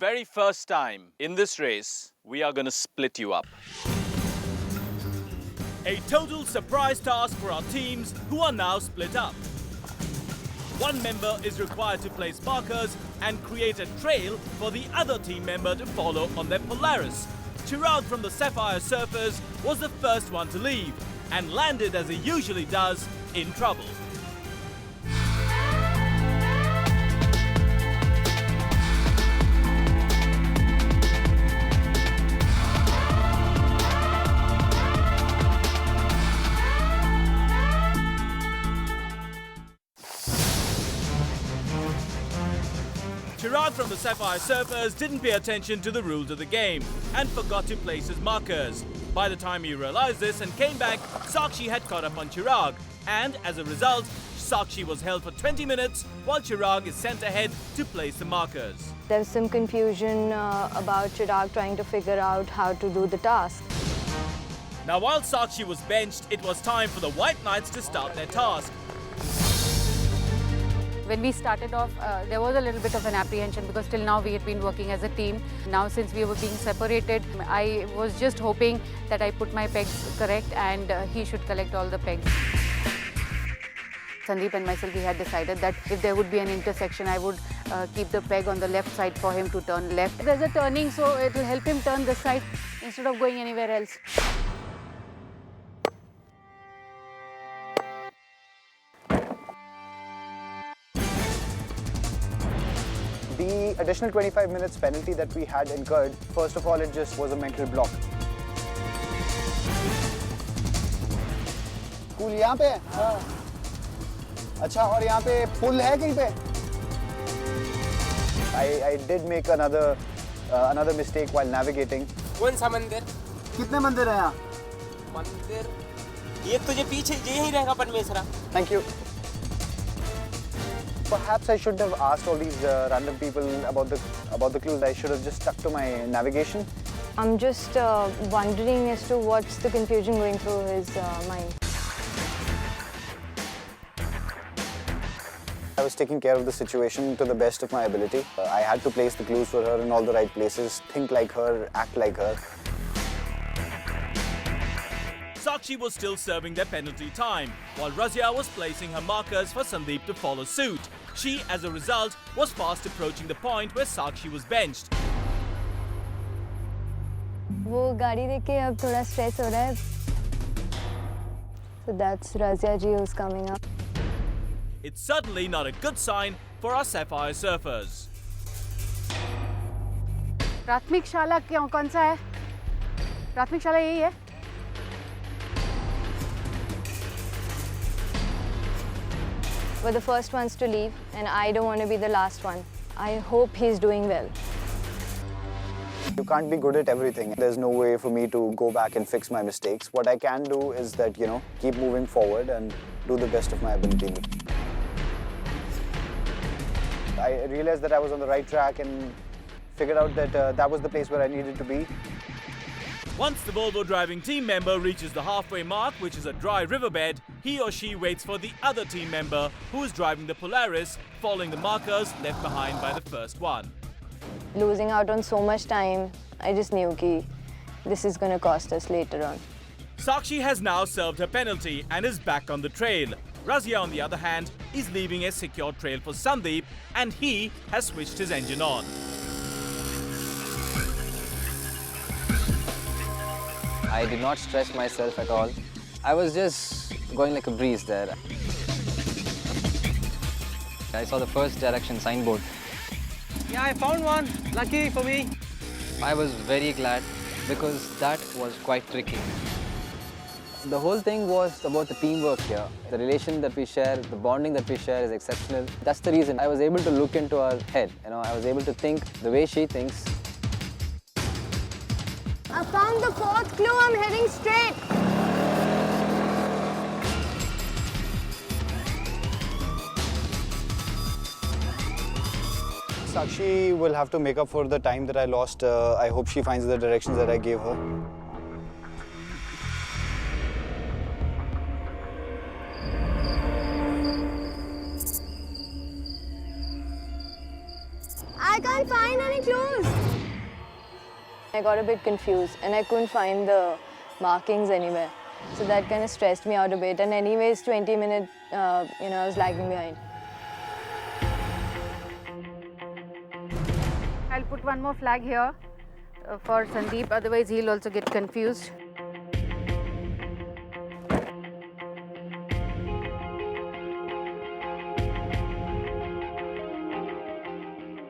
very first time in this race, we are going to split you up. A total surprise task for our teams who are now split up. One member is required to place markers and create a trail for the other team member to follow on their Polaris. Chirag from the Sapphire Surfers was the first one to leave and landed as he usually does, in trouble. Chirag from the Sapphire Surfers didn't pay attention to the rules of the game and forgot to place his markers. By the time he realized this and came back, Sakshi had caught up on Chirag, and as a result, Sakshi was held for 20 minutes while Chirag is sent ahead to place the markers. There's some confusion about Chirag trying to figure out how to do the task. Now, while Sakshi was benched, it was time for the White Knights to start their task. When we started off, there was a little bit of an apprehension because till now we had been working as a team. Now since we were being separated, I was just hoping that I put my pegs correct and he should collect all the pegs. Sandeep and myself, we had decided that if there would be an intersection, I would keep the peg on the left side for him to turn left. There's a turning, so it will help him turn this side instead of going anywhere else. The additional 25 minutes penalty that we had incurred, first of all, it just was a mental block. Pool यहाँ पे? हाँ. अच्छा, और यहाँ पे pool है कहीं पे? I did make another mistake while navigating. कौन सा मंदिर? कितने मंदिर हैं यहाँ? मंदिर ये तुझे पीछे यही रहेगा परमेश्वरा. Thank you. Perhaps I shouldn't have asked all these random people about the clues. I should have just stuck to my navigation. I'm just wondering as to what's the confusion going through his mind. I was taking care of the situation to the best of my ability. I had to place the clues for her in all the right places, think like her, act like her. Sakshi was still serving their penalty time, while Razia was placing her markers for Sandeep to follow suit. She, as a result, was fast approaching the point where Sakshi was benched. वो गाड़ी देख के अब थोड़ा stress हो रहा है. So that's Razia ji who's coming up. It's certainly not a good sign for our Sapphire Surfers. प्राथमिक शाला क्यों कौन सा है? प्राथमिक शाला यही है? We're the first ones to leave, and I don't want to be the last one. I hope he's doing well. You can't be good at everything. There's no way for me to go back and fix my mistakes. What I can do is that, keep moving forward and do the best of my ability. I realized that I was on the right track and figured out that that was the place where I needed to be. Once the Volvo driving team member reaches the halfway mark, which is a dry riverbed, he or she waits for the other team member who is driving the Polaris, following the markers left behind by the first one. Losing out on so much time, I just knew that this is going to cost us later on. Sakshi has now served her penalty and is back on the trail. Razia, on the other hand, is leaving a secure trail for Sandeep, and he has switched his engine on. I did not stress myself at all. I was just going like a breeze there. I saw the first direction signboard. Yeah, I found one. Lucky for me. I was very glad because that was quite tricky. The whole thing was about the teamwork here. The relation that we share, the bonding that we share is exceptional. That's the reason I was able to look into her head. I was able to think the way she thinks. I found the fourth clue. I'm heading straight. Sakshi will have to make up for the time that I lost. I hope she finds the directions that I gave her. I can't find any clues. I got a bit confused and I couldn't find the markings anywhere. So that kind of stressed me out a bit. And anyways, 20 minutes, I was lagging behind. I'll put one more flag here for Sandeep, otherwise he'll also get confused.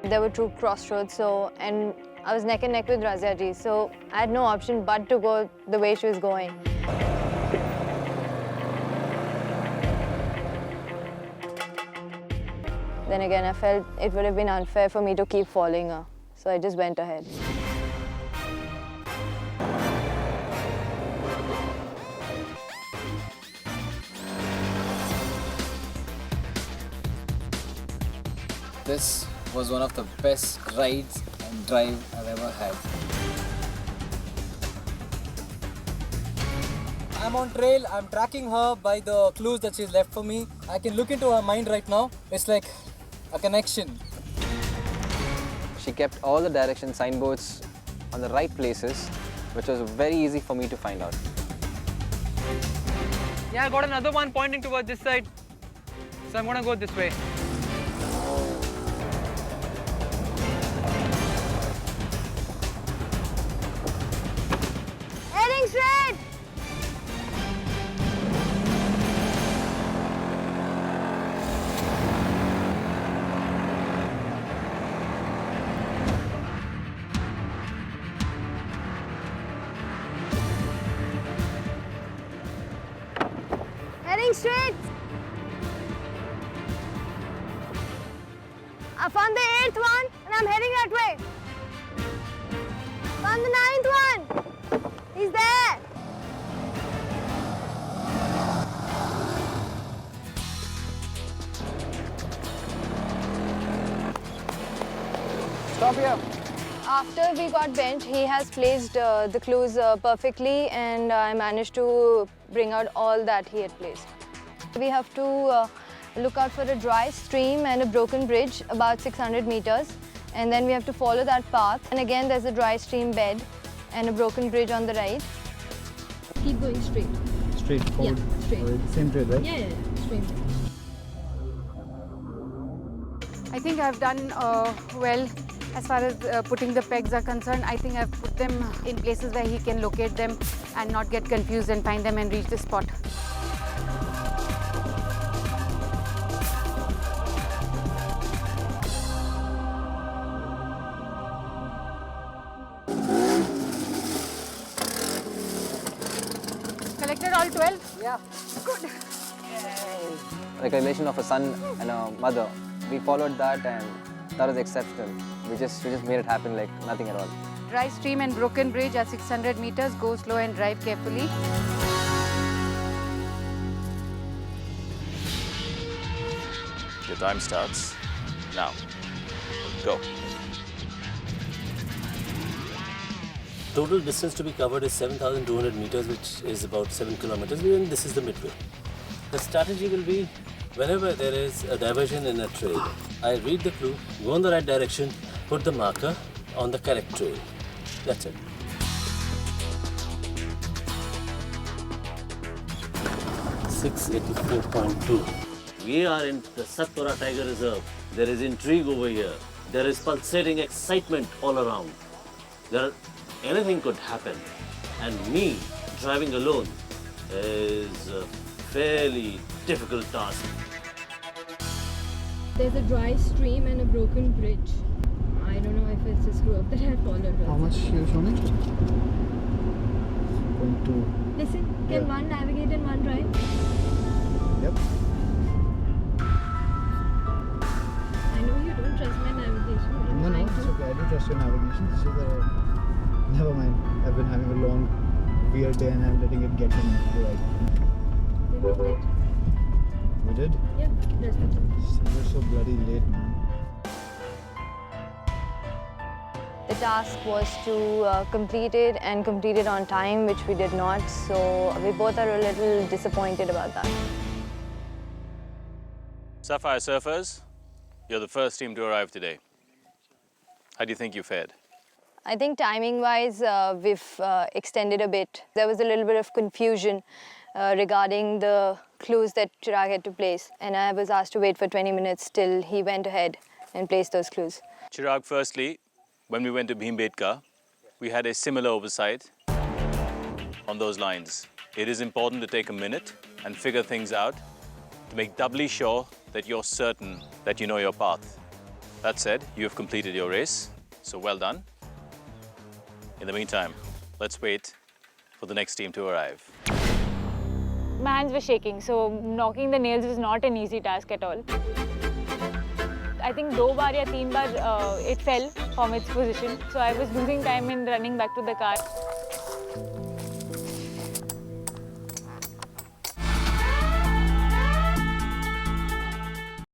There were two crossroads, and I was neck and neck with Razia ji, so I had no option but to go the way she was going. Then again, I felt it would have been unfair for me to keep following her, so I just went ahead. This was one of the best rides and drive I've ever had. I'm on trail, I'm tracking her by the clues that she's left for me. I can look into her mind right now. It's like a connection. She kept all the direction signboards on the right places, which was very easy for me to find out. Yeah, I got another one pointing towards this side. So I'm gonna go this way. Heading straight! Heading straight! I found the 8th one and I'm heading that way. Found the 9th one. He's there. Stop here. After we got bent, he has placed the clues perfectly, and I managed to bring out all that he had placed. We have to look out for a dry stream and a broken bridge about 600 meters, and then we have to follow that path. And again, there's a dry stream bed and a broken bridge on the right. Keep going straight. Straight forward. Yeah, straight. Same trail, right? Yeah, straight. I think I've done well as far as putting the pegs are concerned. I think I've put them in places where he can locate them and not get confused and find them and reach the spot. Collected all 12? Yeah. Good. Like a relation of a son and a mother. We followed that and that was exceptional. We just made it happen like nothing at all. Dry stream and broken bridge at 600 meters. Go slow and drive carefully. Your time starts now. Go. Total distance to be covered is 7,200 meters, which is about 7 kilometers, and this is the midway. The strategy will be, whenever there is a diversion in a trail, I read the clue, go in the right direction, put the marker on the correct trail. That's it. .2. We are in the Satpura Tiger Reserve. There is intrigue over here. There is pulsating excitement all around. Anything could happen. And me driving alone is a fairly difficult task. There's a dry stream and a broken bridge. I don't know if it's a screw up that I followed. How much you show me? 0.2. Listen, can one navigate and one drive? Yep. I know you don't trust my navigation. I'm No, trying it's to. okay. I do trust your navigation. It's just that never mind. I've been having a long, weird day and I'm letting it get in the right. We did. We did? Yeah, that's the thing. We're so bloody late, man. The task was to complete it and complete it on time, which we did not. So we both are a little disappointed about that. Sapphire Surfers, you're the first team to arrive today. How do you think you fared? I think timing-wise, we've extended a bit. There was a little bit of confusion regarding the clues that Chirag had to place, and I was asked to wait for 20 minutes till he went ahead and placed those clues. Chirag, firstly, when we went to Bhimbetka, we had a similar oversight on those lines. It is important to take a minute and figure things out to make doubly sure that you're certain that you know your path. That said, you have completed your race, so well done. In the meantime, let's wait for the next team to arrive. My hands were shaking, so knocking the nails was not an easy task at all. I think 2 baar ya 3 baar it fell from its position, so I was losing time in running back to the car.